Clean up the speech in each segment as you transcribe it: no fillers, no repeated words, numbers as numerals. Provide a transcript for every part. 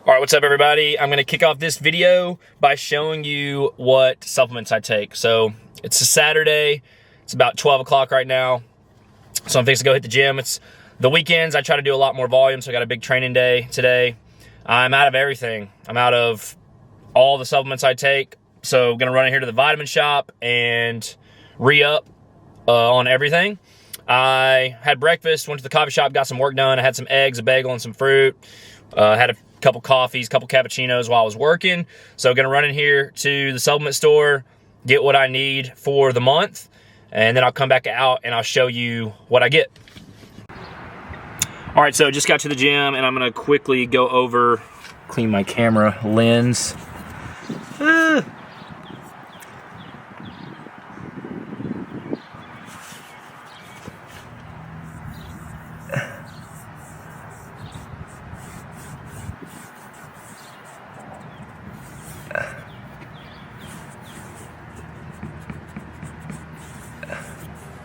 All right, what's up everybody? I'm gonna kick off this video by showing you what supplements I take. So it's a Saturday, it's about 12 o'clock right now. So I'm fixing to go hit the gym. It's the weekends, I try to do a lot more volume, so I got a big training day today. I'm out of everything. I'm out of all the supplements I take. So I'm gonna run in here to the vitamin shop and re-up on everything. I had breakfast, went to the coffee shop, got some work done. I had some eggs, a bagel, and some fruit. Had a couple coffees, couple cappuccinos while I was working. So gonna run in here to the supplement store, get what I need for the month, and then I'll come back out and I'll show you what I get. All right, so just got to the gym and I'm gonna quickly go over, clean my camera lens.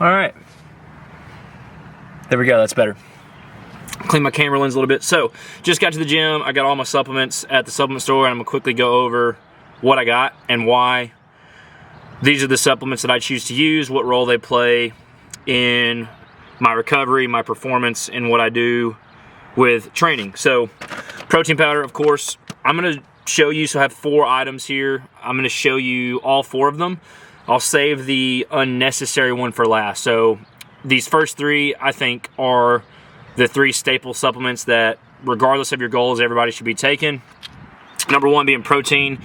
All right, there we go, that's better. Clean my camera lens a little bit. So, just got to the gym, I got all my supplements at the supplement store, and I'm gonna quickly go over what I got and why these are the supplements that I choose to use, what role they play in my recovery, my performance, and what I do with training. So, protein powder, of course, I'm gonna show you, so I have 4 items here. I'm gonna show you all 4 of them. I'll save the unnecessary one for last. So these first 3, I think, are the 3 staple supplements that, regardless of your goals, everybody should be taking. Number 1 being protein.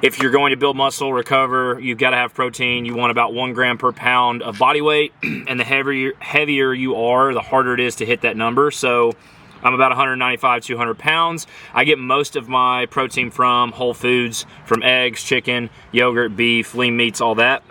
If you're going to build muscle, recover, you've got to have protein. You want about 1 gram per pound of body weight, and the heavier you are, the harder it is to hit that number. So I'm about 195, 200 pounds. I get most of my protein from whole foods, from eggs, chicken, yogurt, beef, lean meats, all that.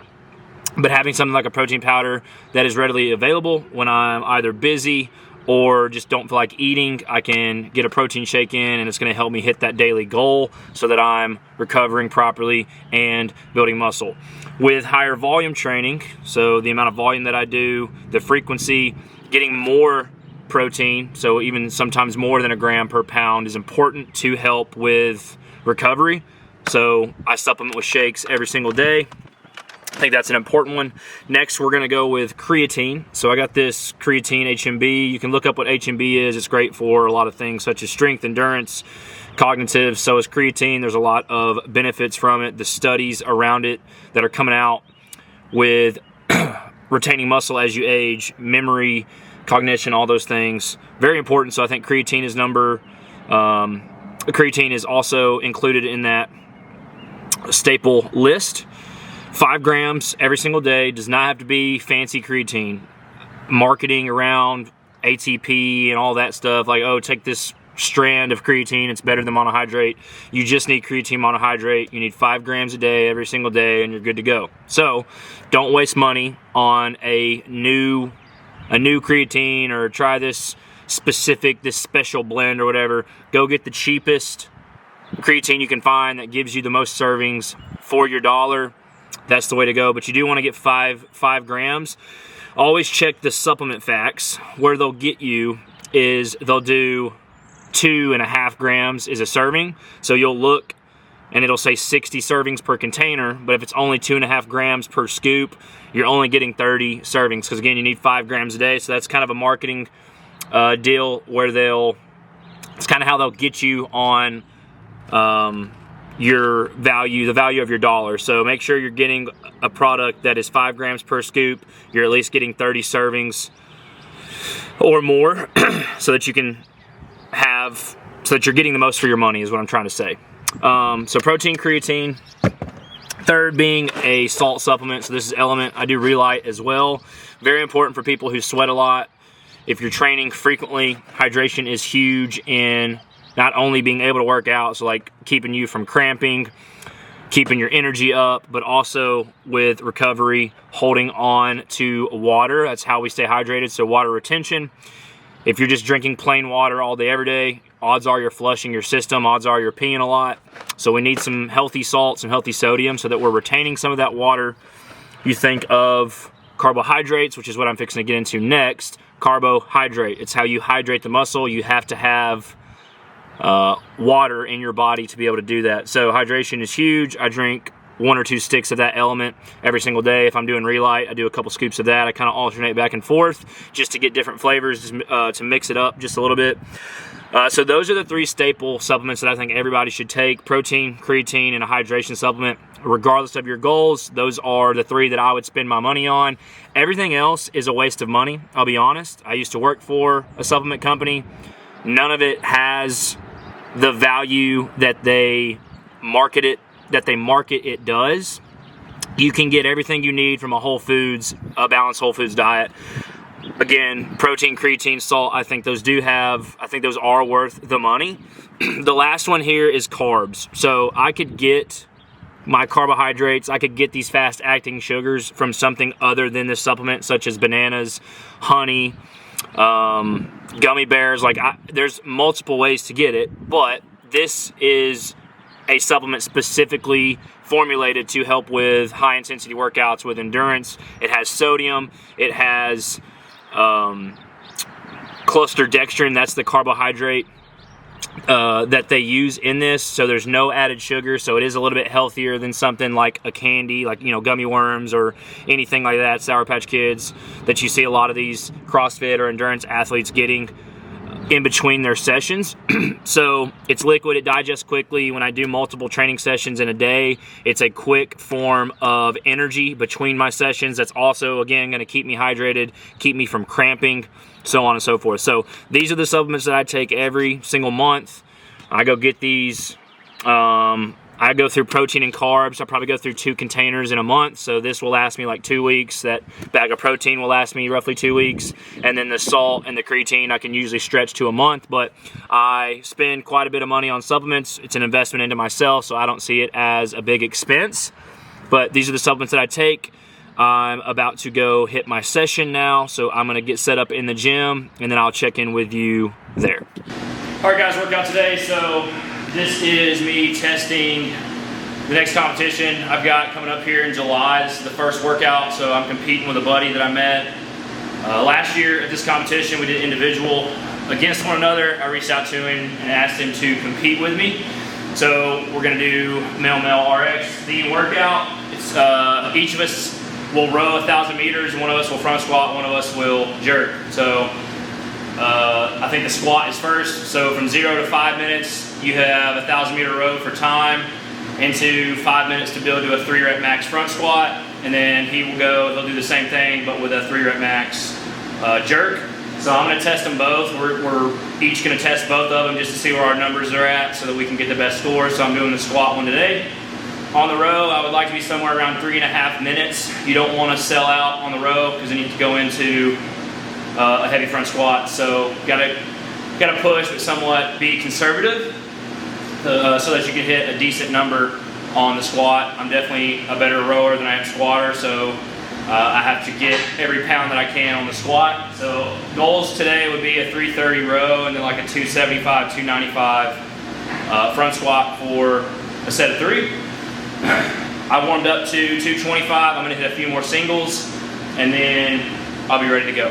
But having something like a protein powder that is readily available when I'm either busy or just don't feel like eating, I can get a protein shake in, and it's gonna help me hit that daily goal so that I'm recovering properly and building muscle. With higher volume training, so the amount of volume that I do, the frequency, getting more protein, so even sometimes more than 1 gram per pound, is important to help with recovery. So I supplement with shakes every single day. I think that's an important one. Next, we're gonna go with creatine. So I got this creatine HMB. You can look up what HMB is. It's great for a lot of things such as strength, endurance, cognitive. So is creatine. There's a lot of benefits from it. The studies around it that are coming out with retaining muscle as you age, memory, cognition, all those things, very important. So I think creatine is creatine is also included in that staple list. 5 grams every single day. Does not have to be fancy creatine. Marketing around ATP and all that stuff, like, oh, take this strand of creatine, it's better than monohydrate. You just need creatine monohydrate. You need 5 grams a day every single day and you're good to go. So don't waste money on a new creatine, or try this special blend or whatever. Go get the cheapest creatine you can find that gives you the most servings for your dollar. That's the way to go. But you do want to get 5 grams. Always check the supplement facts. Where they'll get you is they'll do 2.5 grams is a serving. So you'll look and it'll say 60 servings per container, but if it's only 2.5 grams per scoop, you're only getting 30 servings, because again, you need 5 grams a day. So that's kind of a marketing deal where it's kind of how they'll get you on the value of your dollar. So make sure you're getting a product that is 5 grams per scoop. You're at least getting 30 servings or more so that you're getting the most for your money, is what I'm trying to say. So protein, creatine. Third being a salt supplement. So this is Element. I do Relight as well. Very important for people who sweat a lot. If you're training frequently, hydration is huge in not only being able to work out, so like keeping you from cramping, keeping your energy up, but also with recovery, holding on to water. That's how we stay hydrated, so water retention. If you're just drinking plain water all day, every day, odds are you're flushing your system, odds are you're peeing a lot. So we need some healthy salt, some healthy sodium, so that we're retaining some of that water. You think of carbohydrates, which is what I'm fixing to get into next. Carbohydrate, it's how you hydrate the muscle. You have to have water in your body to be able to do that. So hydration is huge. I drink 1 or 2 sticks of that element every single day. If I'm doing Relight, I do a couple scoops of that. I kind of alternate back and forth just to get different flavors, to mix it up just a little bit. So those are the 3 staple supplements that I think everybody should take: protein, creatine, and a hydration supplement. Regardless of your goals, those are the 3 that I would spend my money on. Everything else is a waste of money, I'll be honest. I used to work for a supplement company. None of it has the value that they market it does. You can get everything you need from a balanced whole foods diet. Again, protein, creatine, salt, I think those are worth the money. The last one here is carbs. So I could get my carbohydrates, I could get these fast acting sugars from something other than this supplement, such as bananas, honey, gummy bears. There's multiple ways to get it, but this is a supplement specifically formulated to help with high intensity workouts, with endurance. It has sodium, it has clusterdextrin, that's the carbohydrate that they use in this. So there's no added sugar, so it is a little bit healthier than something like a candy, like, gummy worms or anything like that, Sour Patch Kids, that you see a lot of these CrossFit or endurance athletes getting in between their sessions. So it's liquid, it digests quickly. When I do multiple training sessions in a day, it's a quick form of energy between my sessions. That's also, again, going to keep me hydrated, keep me from cramping, so on and so forth. So these are the supplements that I take every single month. I go get these. I go through protein and carbs. I probably go through 2 containers in a month. So this will last me like 2 weeks. That bag of protein will last me roughly 2 weeks. And then the salt and the creatine, I can usually stretch to a month. But I spend quite a bit of money on supplements. It's an investment into myself, so I don't see it as a big expense. But these are the supplements that I take. I'm about to go hit my session now, so I'm going to get set up in the gym, and then I'll check in with you there. All right, guys, workout today. So this is me testing the next competition I've got coming up here in July. This is the first workout, so I'm competing with a buddy that I met last year at this competition. We did individual against one another. I reached out to him and asked him to compete with me. So we're going to do male RX. The workout, it's each of us will row 1,000 meters, one of us will front squat, one of us will jerk. So I think the squat is first. So from 0 to 5 minutes, you have a 1,000 meter row for time, into 5 minutes to build to a 3 rep max front squat, and then he'll do the same thing, but with a 3 rep max jerk. So I'm going to test them both. We're each going to test both of them just to see where our numbers are at so that we can get the best score. So I'm doing the squat one today. On the row, I would like to be somewhere around 3.5 minutes. You don't want to sell out on the row because then you have to go into a heavy front squat. So gotta push, but somewhat be conservative so that you can hit a decent number on the squat. I'm definitely a better rower than I am squatter, so I have to get every pound that I can on the squat. So goals today would be a 330 row and then like a 275, 295 front squat for a set of 3. I warmed up to 225. I'm going to hit a few more singles, and then I'll be ready to go.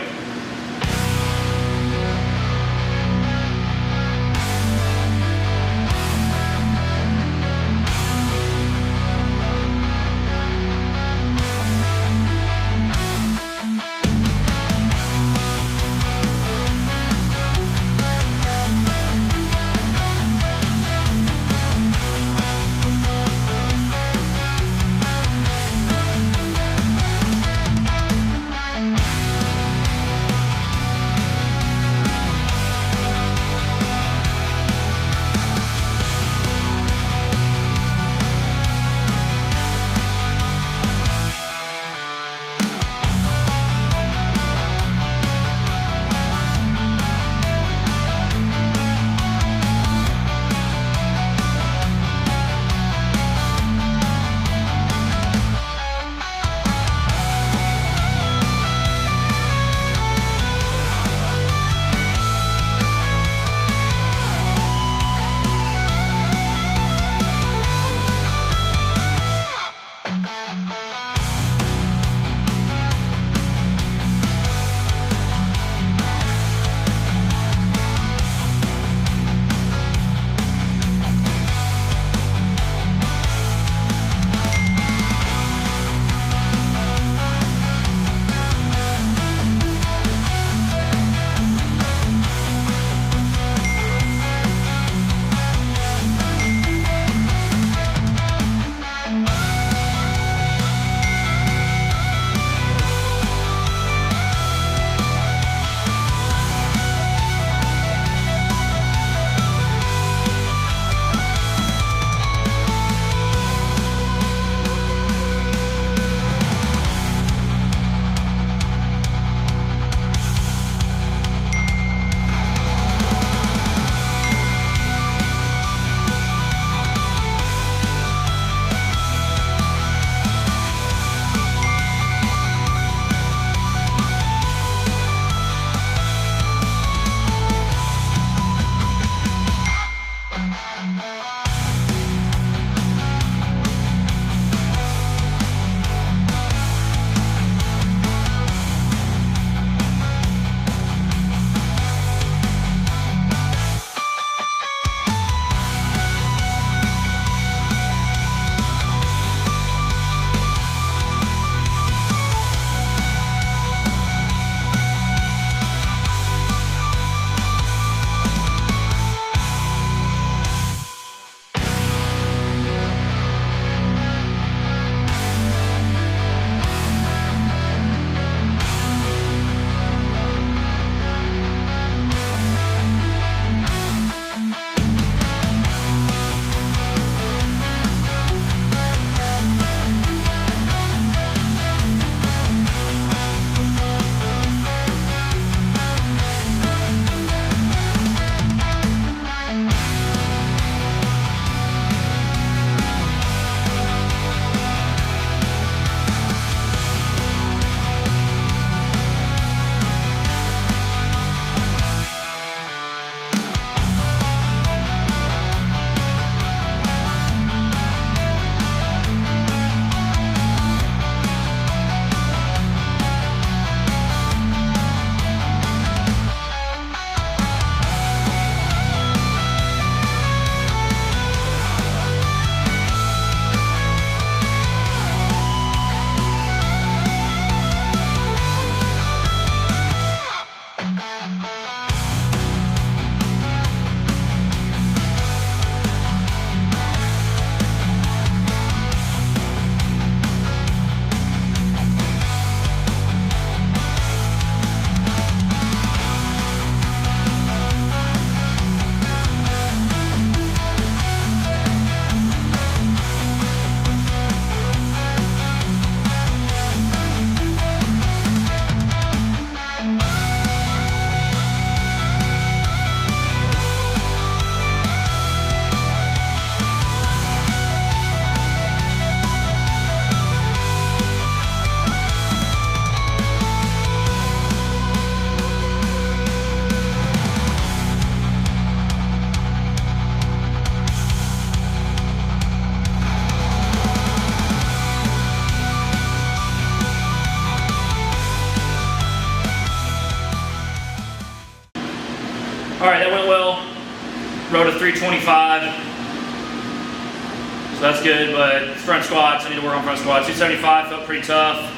rode a 325. So that's good, but front squats, I need to work on front squats. 275 felt pretty tough.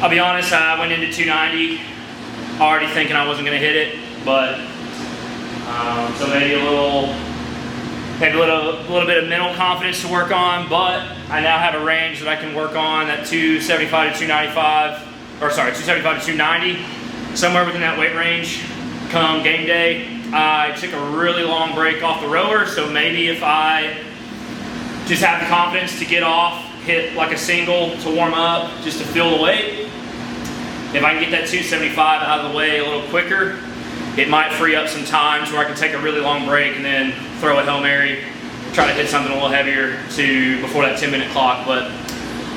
I'll be honest, I went into 290 already thinking I wasn't gonna hit it, but so maybe a little bit of mental confidence to work on, but I now have a range that I can work on, that 275 to 295, or sorry, 275 to 290, somewhere within that weight range come game day. I took a really long break off the rower, so maybe if I just have the confidence to get off, hit like a single to warm up, just to feel the weight, if I can get that 275 out of the way a little quicker, it might free up some times where I can take a really long break and then throw a Hail Mary, try to hit something a little heavier before that 10-minute clock. But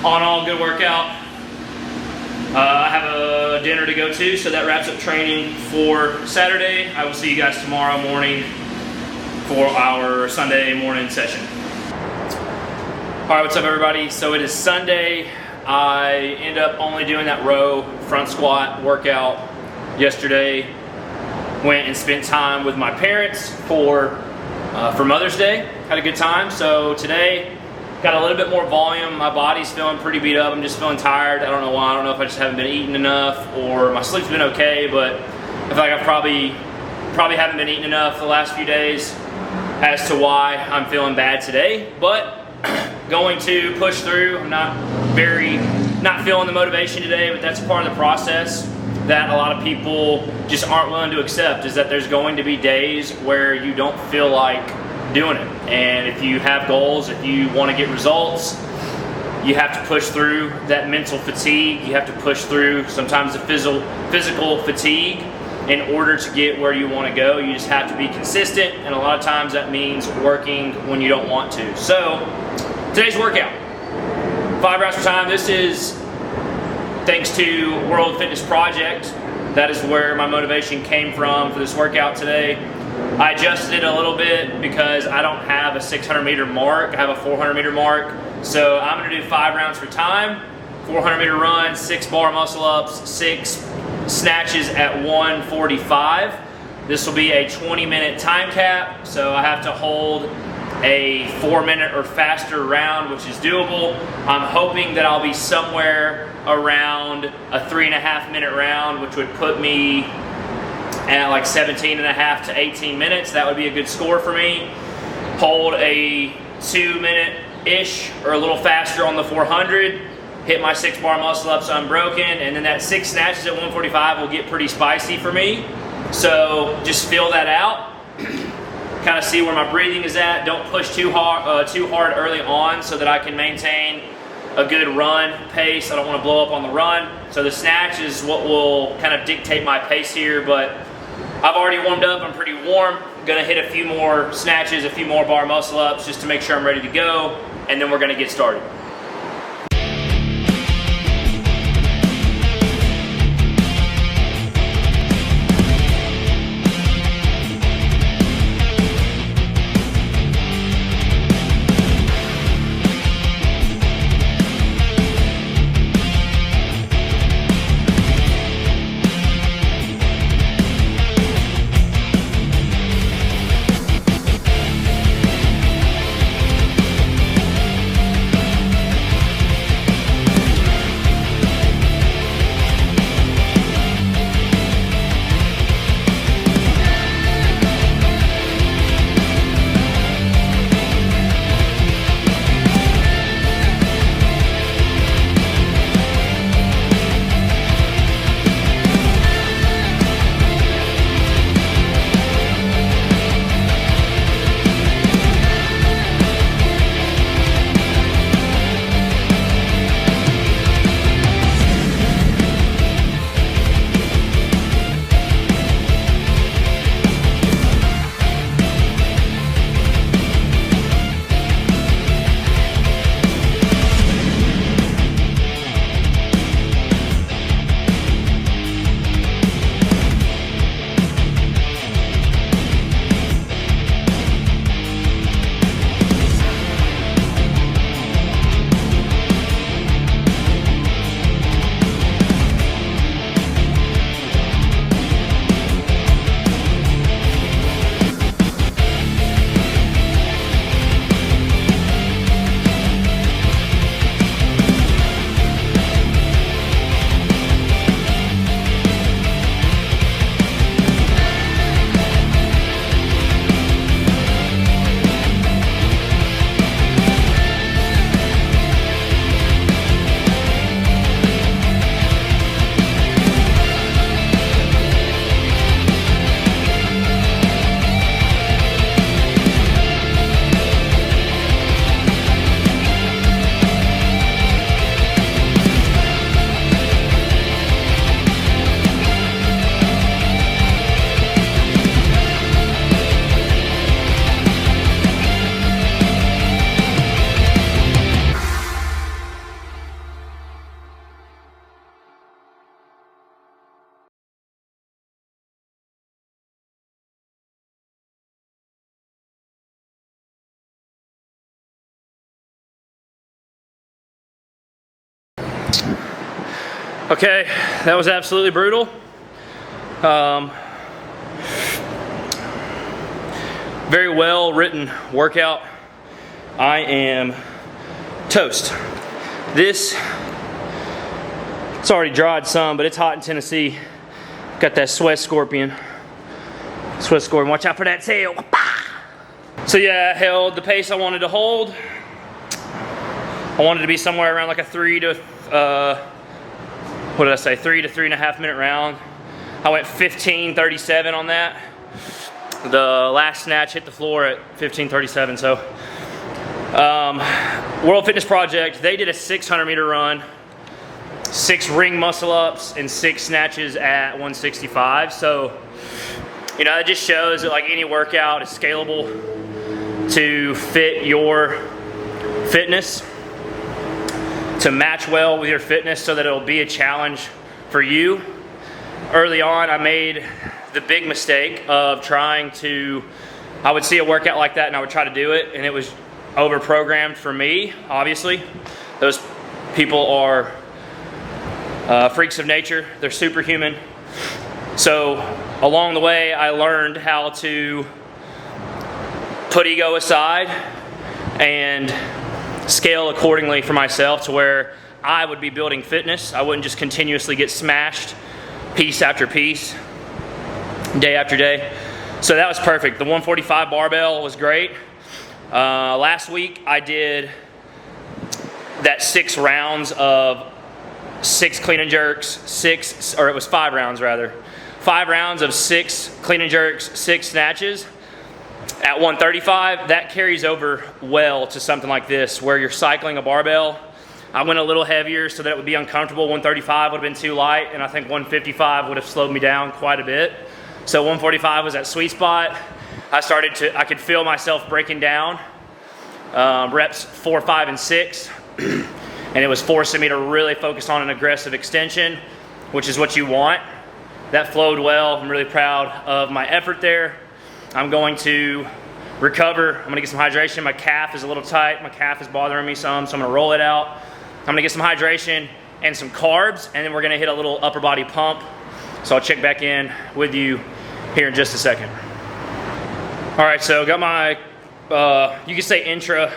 all in all, good workout. I have a dinner to go to, so that wraps up training for Saturday. I will see you guys tomorrow morning for our Sunday morning session. All right, what's up everybody? So it is Sunday. I end up only doing that row front squat workout yesterday. Went and spent time with my parents for Mother's Day. Had a good time. So today, got a little bit more volume. My body's feeling pretty beat up. I'm just feeling tired. I don't know why. I don't know if I just haven't been eating enough or my sleep's been okay, but I feel like I probably haven't been eating enough the last few days as to why I'm feeling bad today. But going to push through. I'm not feeling the motivation today, but that's part of the process that a lot of people just aren't willing to accept, is that there's going to be days where you don't feel like doing it. And if you have goals, if you want to get results, you have to push through that mental fatigue. You have to push through sometimes the physical fatigue in order to get where you want to go. You just have to be consistent, and a lot of times that means working when you don't want to. So today's workout, 5 rounds per time. This is thanks to World Fitness Project. That is where my motivation came from for this workout today. I adjusted it a little bit because I don't have a 600 meter mark. I have a 400 meter mark. So I'm gonna do 5 rounds per time, 400 meter run, 6 bar muscle ups, 6 snatches at 145. This will be a 20-minute time cap, so I have to hold a 4-minute or faster round, which is doable. I'm hoping that I'll be somewhere around a 3.5-minute round, which would put me at like 17.5 to 18 minutes. That would be a good score for me. Hold a 2-minute-ish or a little faster on the 400. Hit my 6 bar muscle ups unbroken, and then that 6 snatches at 145 will get pretty spicy for me. So just feel that out. Kind of see where my breathing is at. Don't push too hard early on so that I can maintain a good run pace. I don't want to blow up on the run. So the snatch is what will kind of dictate my pace here, but I've already warmed up. I'm pretty warm. I'm gonna hit a few more snatches, a few more bar muscle ups just to make sure I'm ready to go, and then we're gonna get started. Okay, that was absolutely brutal. Very well written workout. I am toast. This, it's already dried some, but it's hot in Tennessee. Got that sweat scorpion. Sweat scorpion, watch out for that tail. So yeah, I held the pace I wanted to hold. I wanted to be somewhere around like a 3 to 3.5 minute round. I went 15:37 on that. The last snatch hit the floor at 15:37. So World Fitness Project, they did a 600 meter run, 6 ring muscle ups, and 6 snatches at 165. So, you know, it just shows that like any workout is scalable to fit your fitness, to match well with your fitness so that it'll be a challenge for you. Early on, I made the big mistake of trying to, I would see a workout like that and I would try to do it, and it was over-programmed for me, obviously. Those people are freaks of nature. They're superhuman. So along the way, I learned how to put ego aside and scale accordingly for myself to where I would be building fitness. I wouldn't just continuously get smashed piece after piece, day after day. So that was perfect. The 145 barbell was great. Last week I did that 6 rounds of 6 clean and jerks, it was 5 rounds rather. 5 rounds of 6 clean and jerks, 6 snatches at 135. That carries over well to something like this where you're cycling a barbell. I went a little heavier so that it would be uncomfortable. 135 would have been too light, and I think 155 would have slowed me down quite a bit. So 145 was that sweet spot. I could feel myself breaking down. Reps 4, 5, and 6. And it was forcing me to really focus on an aggressive extension, which is what you want. That flowed well. I'm really proud of my effort there. I'm going to recover. I'm gonna get some hydration. My calf is a little tight. My calf is bothering me some, so I'm gonna roll it out. I'm gonna get some hydration and some carbs, and then we're gonna hit a little upper body pump. So I'll check back in with you here in just a second. All right, so got my, you could say intra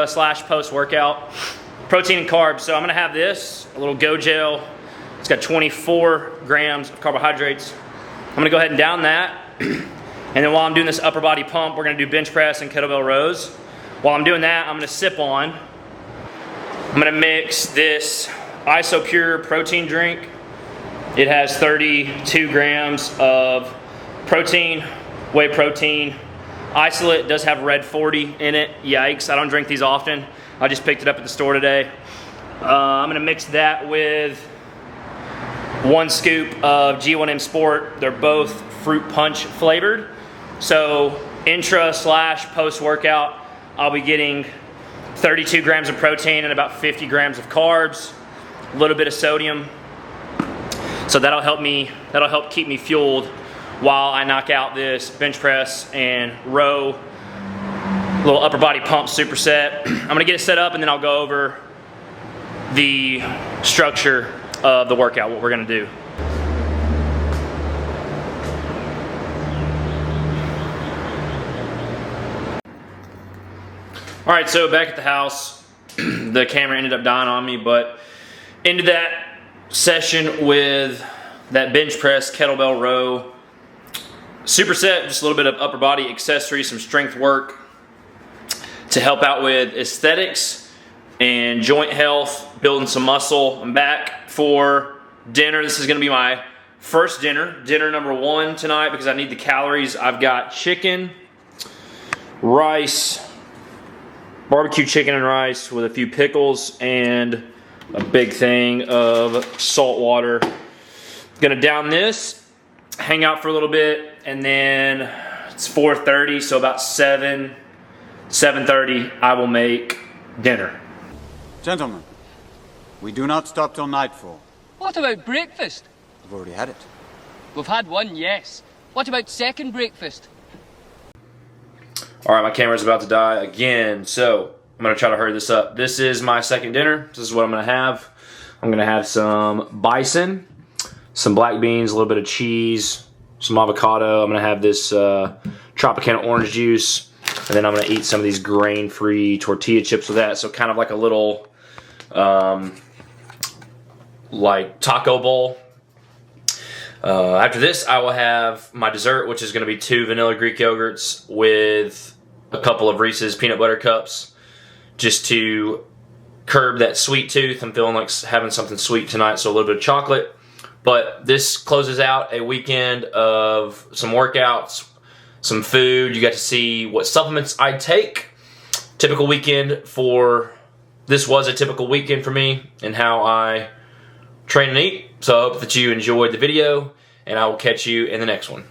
slash post workout, protein and carbs. So I'm gonna have this, a little Go Gel. It's got 24 grams of carbohydrates. I'm gonna go ahead and down that. And then while I'm doing this upper body pump, we're gonna do bench press and kettlebell rows. While I'm doing that, I'm gonna sip on. I'm gonna mix this Isopure protein drink. It has 32 grams of protein, whey protein. Isolate does have red 40 in it. Yikes, I don't drink these often. I just picked it up at the store today. I'm gonna mix that with 1 scoop of G1M Sport. They're both fruit punch flavored. So intra slash post workout, I'll be getting 32 grams of protein and about 50 grams of carbs, a little bit of sodium. So that'll help keep me fueled while I knock out this bench press and row, little upper body pump superset. I'm gonna get it set up and then I'll go over the structure of the workout, what we're gonna do. All right, so back at the house, the camera ended up dying on me, but ended that session with that bench press, kettlebell row, superset, just a little bit of upper body accessories, some strength work to help out with aesthetics and joint health, building some muscle. I'm back for dinner. This is gonna be my first dinner number 1 tonight because I need the calories. I've got chicken, rice, barbecue chicken and rice with a few pickles and a big thing of salt water. Gonna down this, hang out for a little bit, and then it's 4:30, so about 7:30 I will make dinner. Gentlemen, we do not stop till nightfall. What about breakfast? We've already had it. We've had one, yes. What about second breakfast? All right, my camera's about to die again, so I'm gonna try to hurry this up. This is my second dinner. This is what I'm gonna have. I'm gonna have some bison, some black beans, a little bit of cheese, some avocado. I'm gonna have this Tropicana orange juice, and then I'm gonna eat some of these grain-free tortilla chips with that. So kind of like a little like taco bowl. After this, I will have my dessert, which is going to be 2 vanilla Greek yogurts with a couple of Reese's peanut butter cups, just to curb that sweet tooth. I'm feeling like having something sweet tonight, so a little bit of chocolate. But this closes out a weekend of some workouts, some food. You got to see what supplements I take. Typical weekend for, this was a typical weekend for me and how I train and eat. So I hope that you enjoyed the video, and I will catch you in the next one.